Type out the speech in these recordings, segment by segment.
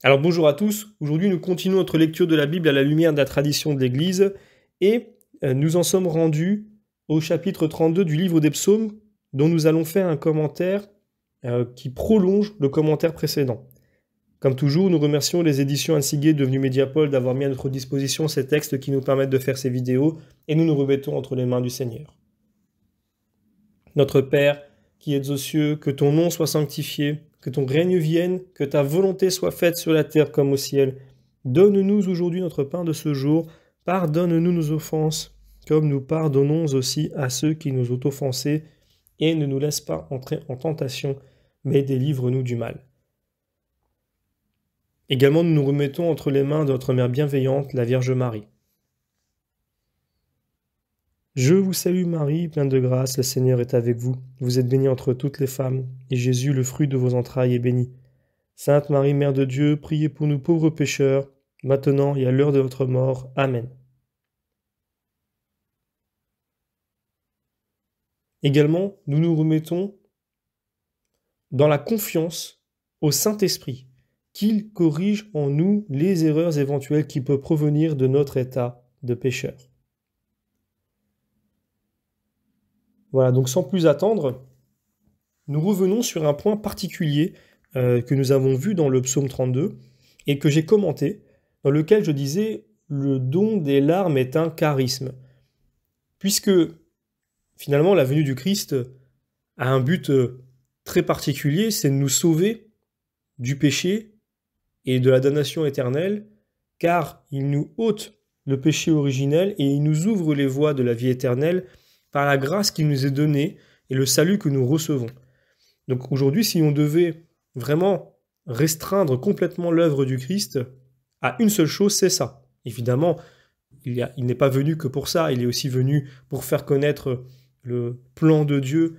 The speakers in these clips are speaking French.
Alors bonjour à tous, aujourd'hui nous continuons notre lecture de la Bible à la lumière de la tradition de l'Église et nous en sommes rendus au chapitre 32 du livre des psaumes dont nous allons faire un commentaire qui prolonge le commentaire précédent. Comme toujours, nous remercions les éditions Ansiguet devenues Mediapol d'avoir mis à notre disposition ces textes qui nous permettent de faire ces vidéos et nous nous remettons entre les mains du Seigneur. Notre Père, qui es aux cieux, que ton nom soit sanctifié, que ton règne vienne, que ta volonté soit faite sur la terre comme au ciel. Donne-nous aujourd'hui notre pain de ce jour, pardonne-nous nos offenses, comme nous pardonnons aussi à ceux qui nous ont offensés, et ne nous laisse pas entrer en tentation, mais délivre-nous du mal. Également, nous nous remettons entre les mains de notre Mère bienveillante, la Vierge Marie. Je vous salue Marie, pleine de grâce, le Seigneur est avec vous. Vous êtes bénie entre toutes les femmes, et Jésus, le fruit de vos entrailles, est béni. Sainte Marie, Mère de Dieu, priez pour nous pauvres pécheurs, maintenant et à l'heure de notre mort. Amen. Également, nous nous remettons dans la confiance au Saint-Esprit, qu'il corrige en nous les erreurs éventuelles qui peuvent provenir de notre état de pécheur. Voilà, donc sans plus attendre, nous revenons sur un point particulier que nous avons vu dans le psaume 32 et que j'ai commenté, dans lequel je disais « le don des larmes est un charisme ». Puisque finalement la venue du Christ a un but très particulier, c'est de nous sauver du péché et de la damnation éternelle, car il nous ôte le péché originel et il nous ouvre les voies de la vie éternelle par la grâce qui nous est donnée et le salut que nous recevons. Donc aujourd'hui, si on devait vraiment restreindre complètement l'œuvre du Christ à une seule chose, c'est ça. Évidemment, il n'est pas venu que pour ça, il est aussi venu pour faire connaître le plan de Dieu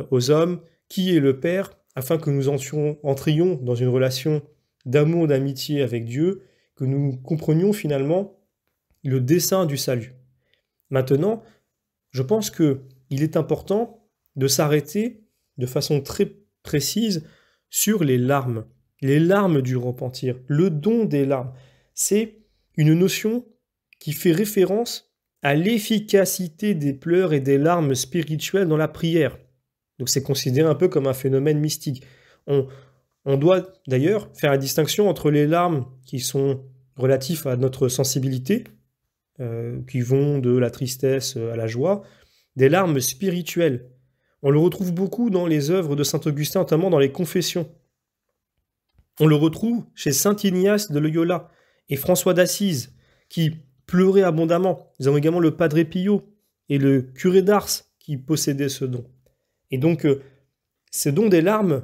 aux hommes, qui est le Père, afin que nous entrions dans une relation d'amour, d'amitié avec Dieu, que nous comprenions finalement le dessein du salut. Maintenant, je pense qu'il est important de s'arrêter de façon très précise sur les larmes du repentir, le don des larmes. C'est une notion qui fait référence à l'efficacité des pleurs et des larmes spirituelles dans la prière. Donc c'est considéré un peu comme un phénomène mystique. On doit d'ailleurs faire la distinction entre les larmes qui sont relatives à notre sensibilité, qui vont de la tristesse à la joie, des larmes spirituelles. On le retrouve beaucoup dans les œuvres de saint Augustin, notamment dans les Confessions. On le retrouve chez saint Ignace de Loyola et François d'Assise, qui pleuraient abondamment. Nous avons également le Padre Pio et le curé d'Ars qui possédaient ce don. Et donc, ce don des larmes,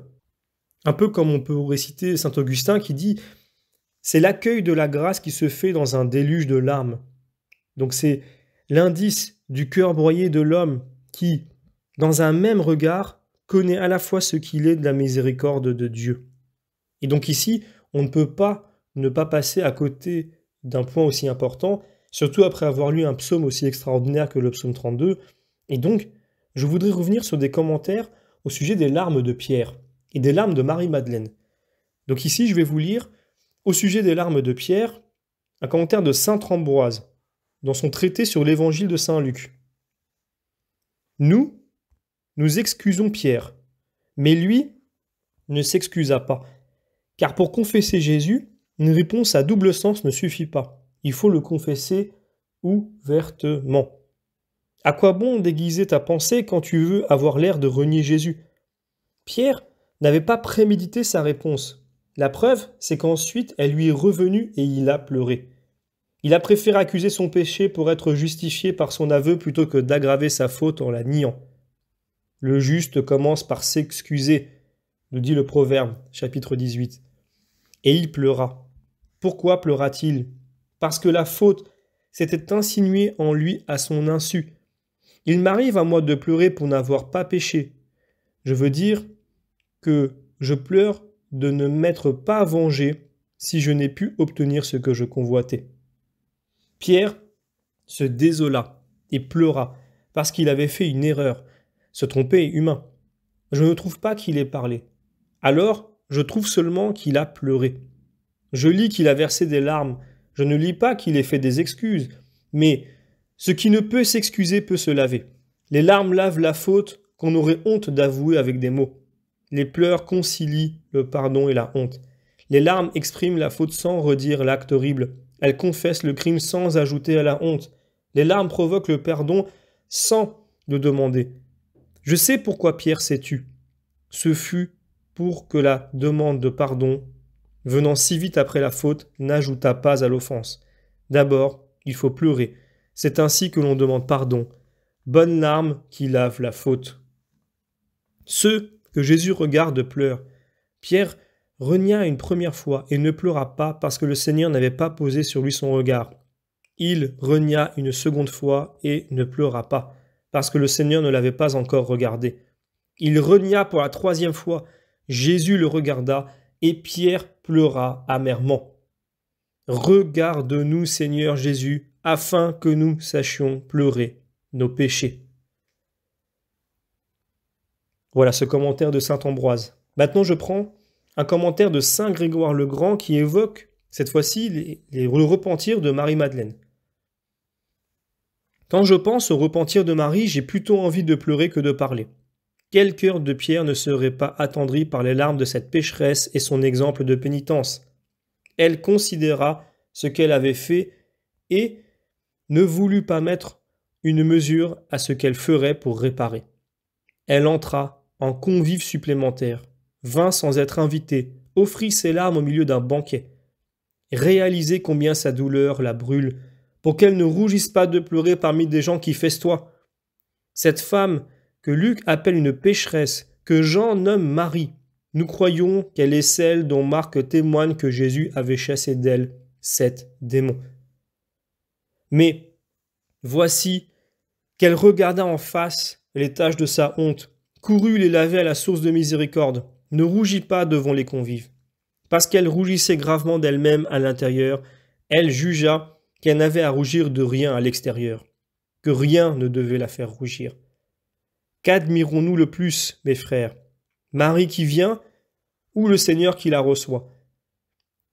un peu comme on peut réciter saint Augustin qui dit « c'est l'accueil de la grâce qui se fait dans un déluge de larmes ». Donc c'est l'indice du cœur broyé de l'homme qui, dans un même regard, connaît à la fois ce qu'il est de la miséricorde de Dieu. Et donc ici, on ne peut pas ne pas passer à côté d'un point aussi important, surtout après avoir lu un psaume aussi extraordinaire que le psaume 32. Et donc, je voudrais revenir sur des commentaires au sujet des larmes de Pierre et des larmes de Marie-Madeleine. Donc ici, je vais vous lire, au sujet des larmes de Pierre, un commentaire de sainte Ambroise, dans son traité sur l'évangile de saint Luc. Nous excusons Pierre, mais lui ne s'excusa pas. Car pour confesser Jésus, une réponse à double sens ne suffit pas. Il faut le confesser ouvertement. À quoi bon déguiser ta pensée quand tu veux avoir l'air de renier Jésus ? Pierre n'avait pas prémédité sa réponse. La preuve, c'est qu'ensuite elle lui est revenue et il a pleuré. Il a préféré accuser son péché pour être justifié par son aveu plutôt que d'aggraver sa faute en la niant. Le juste commence par s'excuser, nous dit le Proverbe, chapitre 18. Et il pleura. Pourquoi pleura-t-il ? Parce que la faute s'était insinuée en lui à son insu. Il m'arrive à moi de pleurer pour n'avoir pas péché. Je veux dire que je pleure de ne m'être pas vengé si je n'ai pu obtenir ce que je convoitais. Pierre se désola et pleura parce qu'il avait fait une erreur. Se tromper est humain. Je ne trouve pas qu'il ait parlé. Alors, je trouve seulement qu'il a pleuré. Je lis qu'il a versé des larmes. Je ne lis pas qu'il ait fait des excuses. Mais ce qui ne peut s'excuser peut se laver. Les larmes lavent la faute qu'on aurait honte d'avouer avec des mots. Les pleurs concilient le pardon et la honte. Les larmes expriment la faute sans redire l'acte horrible. Elles confessent le crime sans ajouter à la honte. Les larmes provoquent le pardon sans le demander. Je sais pourquoi Pierre s'est tu. Ce fut pour que la demande de pardon, venant si vite après la faute, n'ajoutât pas à l'offense. D'abord, il faut pleurer. C'est ainsi que l'on demande pardon. Bonne larme qui lave la faute. Ceux que Jésus regarde pleurent. Pierre renia une première fois et ne pleura pas parce que le Seigneur n'avait pas posé sur lui son regard. Il renia une seconde fois et ne pleura pas parce que le Seigneur ne l'avait pas encore regardé. Il renia pour la troisième fois. Jésus le regarda et Pierre pleura amèrement. Regarde-nous, Seigneur Jésus, afin que nous sachions pleurer nos péchés. Voilà ce commentaire de saint Ambroise. Maintenant, je prends un commentaire de saint Grégoire le Grand qui évoque, cette fois-ci, le repentir de Marie-Madeleine. Quand je pense au repentir de Marie, j'ai plutôt envie de pleurer que de parler. Quel cœur de Pierre ne serait pas attendri par les larmes de cette pécheresse et son exemple de pénitence? Elle considéra ce qu'elle avait fait et ne voulut pas mettre une mesure à ce qu'elle ferait pour réparer. Elle entra en convive supplémentaire, vint sans être invitée, offrit ses larmes au milieu d'un banquet. Réalisez combien sa douleur la brûle, pour qu'elle ne rougisse pas de pleurer parmi des gens qui festoient. Cette femme que Luc appelle une pécheresse, que Jean nomme Marie, nous croyons qu'elle est celle dont Marc témoigne que Jésus avait chassé d'elle 7 démons. Mais voici qu'elle regarda en face les taches de sa honte, courut les laver à la source de miséricorde, ne rougit pas devant les convives. Parce qu'elle rougissait gravement d'elle-même à l'intérieur, elle jugea qu'elle n'avait à rougir de rien à l'extérieur, que rien ne devait la faire rougir. Qu'admirons-nous le plus, mes frères? Marie qui vient ou le Seigneur qui la reçoit?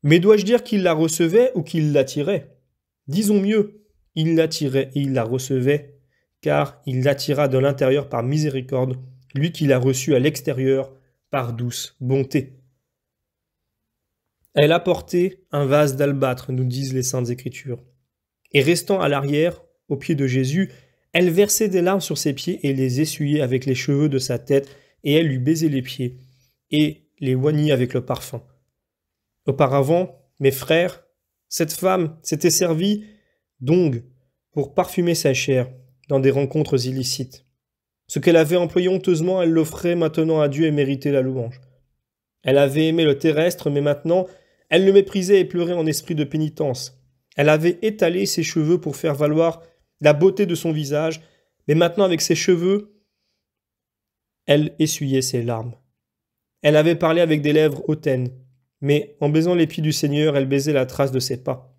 Mais dois-je dire qu'il la recevait ou qu'il l'attirait? Disons mieux, il l'attirait et il la recevait, car il l'attira de l'intérieur par miséricorde, lui qui l'a reçu à l'extérieur par douce bonté. Elle apportait un vase d'albâtre, nous disent les Saintes Écritures. Et restant à l'arrière, au pied de Jésus, elle versait des larmes sur ses pieds et les essuyait avec les cheveux de sa tête, et elle lui baisait les pieds, et les oignit avec le parfum. Auparavant, mes frères, cette femme s'était servie d'ongles pour parfumer sa chair dans des rencontres illicites. Ce qu'elle avait employé honteusement, elle l'offrait maintenant à Dieu et méritait la louange. Elle avait aimé le terrestre, mais maintenant, elle le méprisait et pleurait en esprit de pénitence. Elle avait étalé ses cheveux pour faire valoir la beauté de son visage, mais maintenant avec ses cheveux, elle essuyait ses larmes. Elle avait parlé avec des lèvres hautaines, mais en baisant les pieds du Seigneur, elle baisait la trace de ses pas.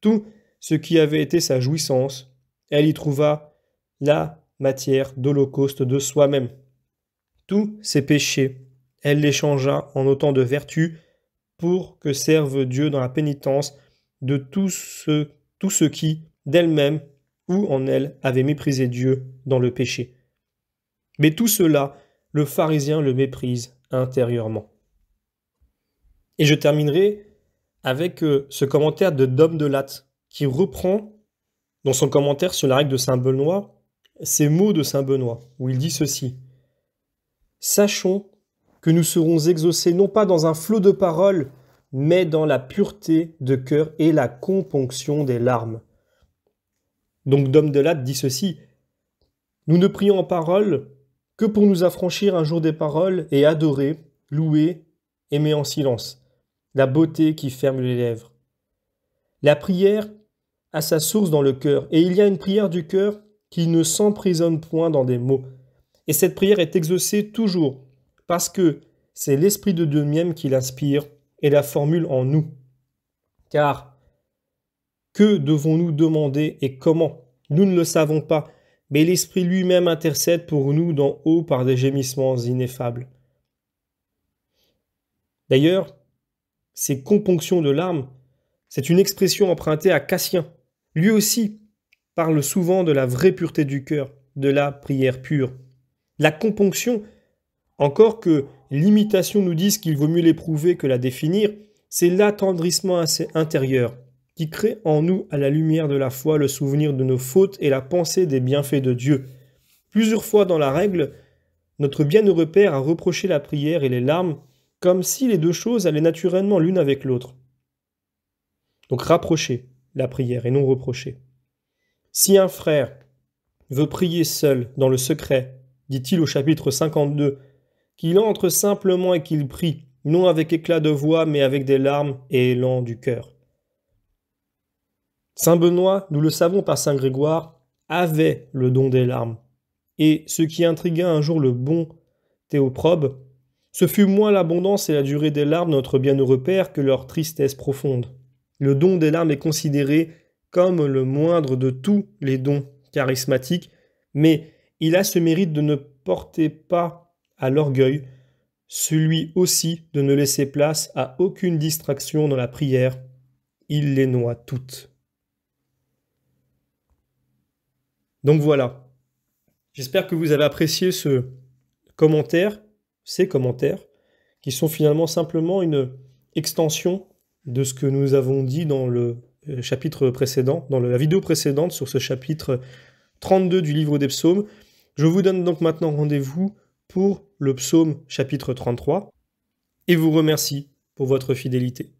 Tout ce qui avait été sa jouissance, elle y trouva la matière d'holocauste de soi-même. Tous ses péchés, elle les changea en autant de vertus pour que serve Dieu dans la pénitence de tous ceux qui, d'elle-même ou en elle, avaient méprisé Dieu dans le péché. Mais tout cela, le pharisien le méprise intérieurement. Et je terminerai avec ce commentaire de Dom de Latte, qui reprend, dans son commentaire sur la règle de saint Benoît, ces mots de saint Benoît, où il dit ceci. « Sachons que nous serons exaucés non pas dans un flot de paroles, mais dans la pureté de cœur et la componction des larmes. » Donc Dom de Latte dit ceci. « Nous ne prions en parole que pour nous affranchir un jour des paroles et adorer, louer, aimer en silence, la beauté qui ferme les lèvres. La prière a sa source dans le cœur, et il y a une prière du cœur qui ne s'emprisonne point dans des mots. Et cette prière est exaucée toujours, parce que c'est l'Esprit de Dieu même qui l'inspire et la formule en nous. Car que devons-nous demander et comment? Nous ne le savons pas, mais l'Esprit lui-même intercède pour nous d'en haut par des gémissements ineffables. D'ailleurs, ces componctions de larmes, c'est une expression empruntée à Cassien. Lui aussi parle souvent de la vraie pureté du cœur, de la prière pure. La componction, encore que l'imitation nous dise qu'il vaut mieux l'éprouver que la définir, c'est l'attendrissement intérieur qui crée en nous, à la lumière de la foi, le souvenir de nos fautes et la pensée des bienfaits de Dieu. Plusieurs fois dans la règle, notre bienheureux Père a reproché la prière et les larmes comme si les deux choses allaient naturellement l'une avec l'autre. Donc rapprocher la prière et non reprocher. Si un frère veut prier seul dans le secret, dit-il au chapitre 52, qu'il entre simplement et qu'il prie, non avec éclat de voix, mais avec des larmes et élan du cœur. Saint Benoît, nous le savons par Saint Grégoire, avait le don des larmes. Et ce qui intrigua un jour le bon Théoprobe, ce fut moins l'abondance et la durée des larmes de notre bienheureux Père que leur tristesse profonde. Le don des larmes est considéré comme le moindre de tous les dons charismatiques, mais il a ce mérite de ne porter pas à l'orgueil, celui aussi de ne laisser place à aucune distraction dans la prière. Il les noie toutes. Donc voilà, j'espère que vous avez apprécié ces commentaires, qui sont finalement simplement une extension de ce que nous avons dit dans le chapitre précédent, dans la vidéo précédente sur ce chapitre 32 du livre des psaumes. Je vous donne donc maintenant rendez-vous pour le psaume chapitre 33 et vous remercie pour votre fidélité.